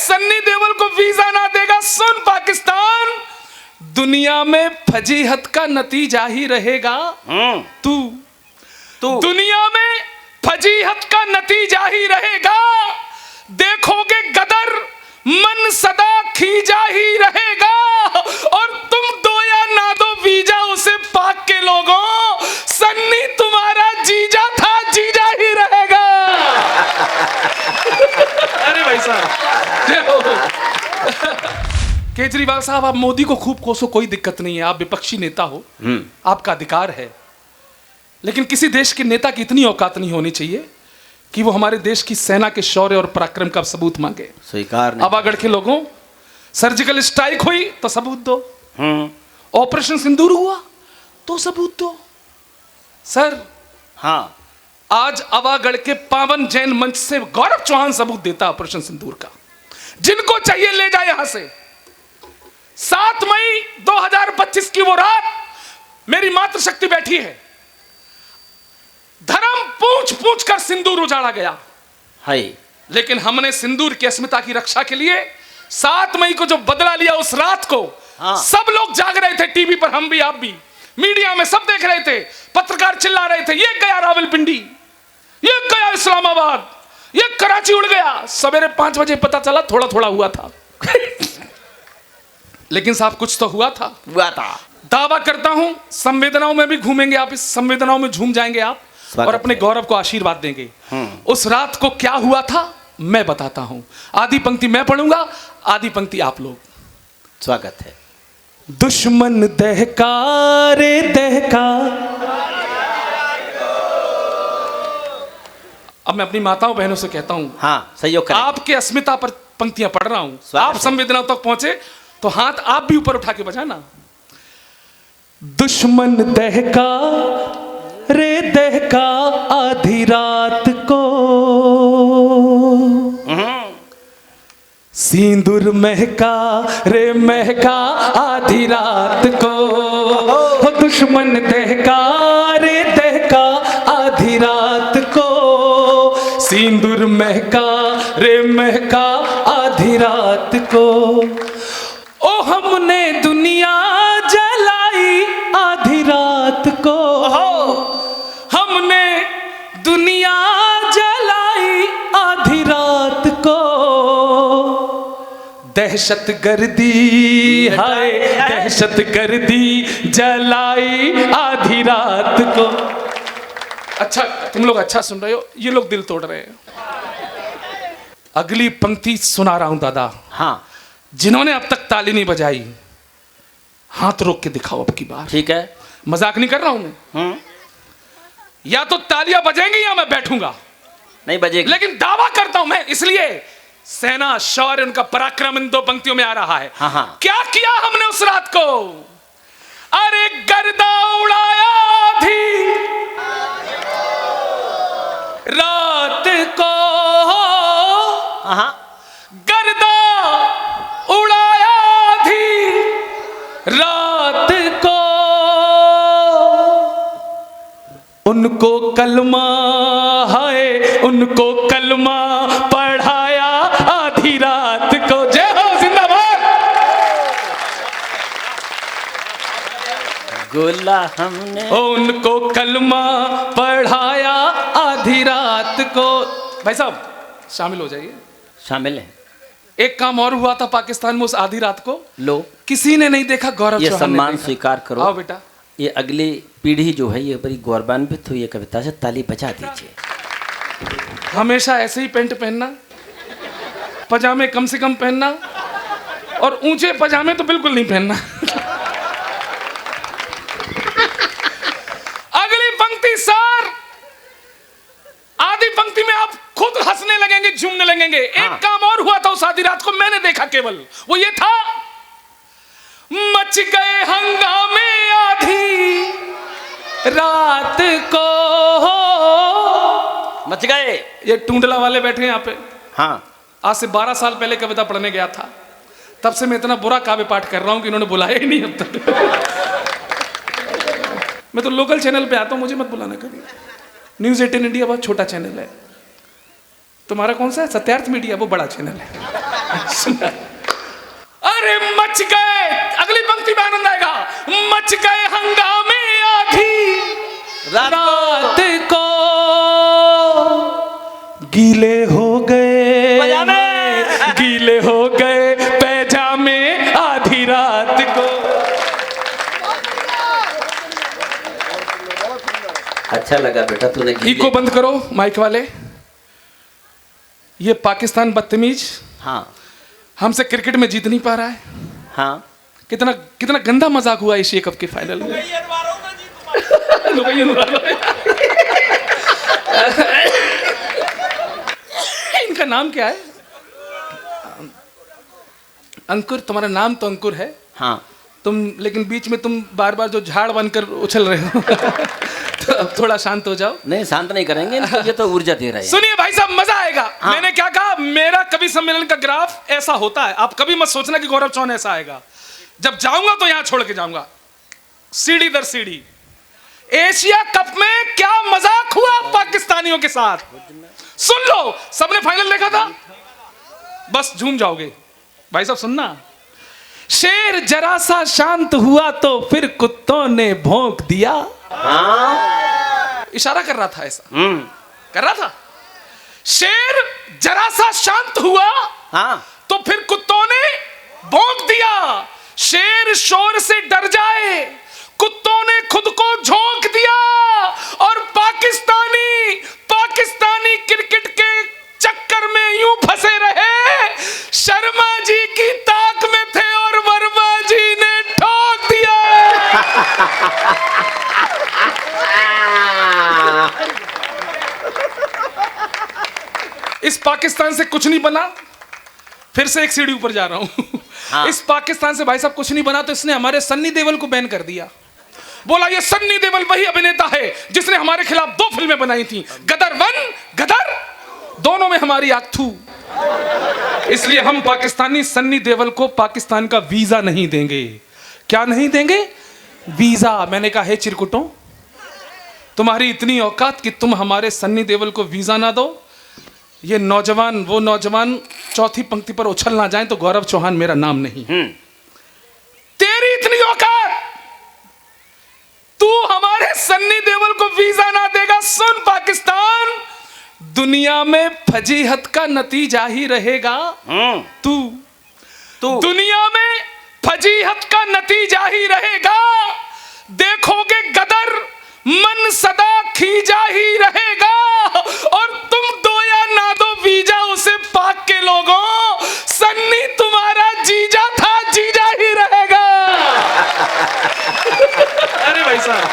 सन्नी देओल को वीजा ना देगा, सुन पाकिस्तान, दुनिया में फजीहत का नतीजा ही रहेगा। तू दुनिया में फजीहत का नतीजा ही रहेगा। देखोगे गदर, मन सदा खींचा ही रहेगा। और तुम दो या ना दो वीजा उसे पाक के लोगों, सन्नी तुम्हारा जीजा था, जीजा ही रहेगा। अरे भाई साहब, केजरीवाल साहब, आप मोदी को खूब कोसो, कोई दिक्कत नहीं है, आप विपक्षी नेता हो, आपका अधिकार है। लेकिन किसी देश के नेता की इतनी औकात नहीं होनी चाहिए कि वो हमारे देश की सेना के शौर्य और पराक्रम का सबूत मांगे। स्वीकार नहीं। आवागढ़ के लोगों, सर्जिकल स्ट्राइक हुई तो सबूत दो, ऑपरेशन सिंदूर हुआ तो सबूत दो। सर, हाँ, आज आवागढ़ के पावन जैन मंच से गौरव चौहान सबूत देता ऑपरेशन सिंदूर का। जिनको चाहिए ले जाए यहां से। 7 मई 2025 की वो रात मेरी मातृशक्ति बैठी है, धर्म पूछ पूछ कर सिंदूर उजाड़ा गया है। लेकिन हमने सिंदूर की अस्मिता की रक्षा के लिए 7 मई को जो बदला लिया, उस रात को सब लोग जाग रहे थे, टीवी पर, हम भी, आप भी, मीडिया में सब देख रहे थे, पत्रकार चिल्ला रहे थे, ये गया रावलपिंडी, ये गया इस्लामाबाद, ये कराची उड़ गया। सवेरे 5 बजे पता चला थोड़ा थोड़ा हुआ था। लेकिन साहब कुछ तो हुआ था। दावा करता हूं, संवेदनाओं में भी घूमेंगे आप, इस संवेदनाओं में झूम जाएंगे आप और अपने गौरव को आशीर्वाद देंगे। उस रात को क्या हुआ था मैं बताता हूं। आधी पंक्ति मैं पढ़ूंगा, आधी पंक्ति आप लोग। स्वागत है। दुश्मन दहका रे दहका। अब मैं अपनी माताओं बहनों से कहता हूं, हाँ, सहयोग करें। आपके अस्मिता पर पंक्तियां पढ़ रहा हूं, आप संवेदनाओं तक पहुंचे तो हाथ आप भी ऊपर उठा के बजाना। दुश्मन दहका रे दहका आधी रात को, सिंदूर महका रे महका आधी रात को। दुश्मन दहका रे दहका आधी रात को, सिंदूर महका रे महका आधी रात को। ओ हमने दुनिया जलाई आधी रात को, हमने दुनिया जलाई आधी रात को। दहशत गर्दी हाय दहशत गर्दी जलाई आधी रात को। अच्छा, तुम लोग अच्छा सुन रहे हो, ये लोग दिल तोड़ रहे हैं। अगली पंक्ति सुना रहा हूं दादा। हाँ, जिन्होंने अब तक ताली नहीं बजाई, हाथ रोक के दिखाओ अब की बार। ठीक है, मजाक नहीं कर रहा हूं मैं। या तो तालियां बजेंगी या मैं बैठूंगा। नहीं बजेगी। लेकिन दावा करता हूं मैं, इसलिए सेना शौर्य उनका पराक्रम इन 2 पंक्तियों में आ रहा है। हाँ। क्या किया हमने उस रात को? अरे गर्दा उड़ाया थी रात को, गर्दा उड़ाया थी रात को। उनको कलमा है, उनको कलमा पढ़ाया आधी रात को। जय हो, जिंदाबाद। गोला हमने उनको कलमा पढ़ाया आधी रात को। भाई साहब शामिल हो जाइए। शामिल है। एक काम और हुआ था पाकिस्तान में उस आधी रात को, लो, किसी ने नहीं देखा, गौरव ये चौहान ने सम्मान देखा। स्वीकार करो। आओ बेटा। ये अगली पीढ़ी जो है ये बड़ी गौरवान्वित हुई है कविता से, ताली बजा दीजिए। हमेशा ऐसे ही पैंट पहनना, पजामे कम से कम पहनना, और ऊंचे पजामे तो बिल्कुल नहीं पहनना। अगली पंक्ति सर, आधी पंक्ति में आप खुद हंसने लगेंगे, झूमने लगेंगे। एक काम और हुआ था उस आधी रात को, मैंने देखा केवल, वो ये था, मच गए हंगामे आधी रात को। मच गए। ये टूंडला वाले बैठे हैं यहाँ पे। हाँ, आज से 12 साल पहले कविता पढ़ने गया था, तब से मैं इतना बुरा काव्य पाठ कर रहा हूं कि इन्होंने बुलाया ही नहीं अब तक। मैं तो लोकल चैनल पे आता हूं, मुझे मत बुलाना कभी। न्यूज़ 18 इंडिया बहुत छोटा चैनल है, तुम्हारा कौन सा है? सत्यार्थ मीडिया, वो बड़ा चैनल है। अरे मच गए, अगली पंक्ति में आनंद आएगा। मच गए हंगामे आधी रात को, गीले हो गए, गीले हो गए पैजामे आधी रात को। अच्छा लगा बेटा तूने गीले। इको बंद करो माइक वाले। ये पाकिस्तान बदतमीज हाँ हमसे क्रिकेट में जीत नहीं पा रहा है। हाँ कितना कितना गंदा मजाक हुआ एशिया कप के फाइनल में। इनका नाम क्या है? अंकुर। तुम्हारा नाम तो अंकुर है। हाँ तुम लेकिन बीच में तुम बार बार जो झाड़ बनकर उछल रहे हो तो अब थोड़ा शांत हो जाओ। नहीं शांत नहीं करेंगे, ये तो ऊर्जा दे रहा है। सुनिए भाई साहब, मजा आएगा। हाँ। मैंने क्या कहा, मेरा कवि सम्मेलन का ग्राफ ऐसा होता है। आप कभी मत सोचना कि गौरव चौहान ऐसा आएगा। जब जाऊंगा तो यहां छोड़ के जाऊंगा, सीढ़ी दर सीढ़ी। एशिया कप में क्या मजाक हुआ पाकिस्तानियों के साथ, सुन लो। सबने फाइनल देखा था, बस झूम जाओगे। भाई साहब सुनना, शेर जरा सा शांत हुआ तो फिर कुत्तों ने भौंक दिया। हाँ इशारा कर रहा था, ऐसा कर रहा था। शेर जरा सा शांत हुआ हाँ तो फिर कुत्तों ने भौंक दिया। शेर शोर से डर जाए, कुत्तों ने खुद को झोंक दिया। और पाकिस्तानी क्रिकेट के चक्कर में यूं फंसे रहे, शर्मा जी की ताक में थे और वर्मा जी ने ठोक दिया। इस पाकिस्तान से कुछ नहीं बना। फिर से एक सीढ़ी ऊपर जा रहा हूं। हाँ। इस पाकिस्तान से भाई साहब कुछ नहीं बना तो इसने हमारे सन्नी देओल को बैन कर दिया। बोला ये सन्नी देओल वही अभिनेता है जिसने हमारे खिलाफ 2 फिल्में बनाई थी, गदर 1, गदर, दोनों में हमारी आंख थू। इसलिए हम पाकिस्तानी सन्नी देओल को पाकिस्तान का वीजा नहीं देंगे। क्या नहीं देंगे? वीजा। मैंने कहा है चिरकुटों, तुम्हारी इतनी औकात कि तुम हमारे सन्नी देओल को वीजा ना दो, ये नौजवान वो नौजवान चौथी पंक्ति पर उछल ना जाए तो गौरव चौहान मेरा नाम नहीं। तेरी इतनी औकात, तू हमारे सन्नी देओल को वीजा ना देगा। सुन पाकिस्तान, दुनिया में फजीहत का नतीजा ही रहेगा। तू दुनिया में फजीहत का नतीजा ही रहेगा। देखोगे गदर, मन सदा खींचा ही रहेगा। और तुम दो या ना दो वीजा उसे पाक के लोगों, सन्नी तुम्हारा जीजा था, जीजा ही रहेगा। अरे भाई साहब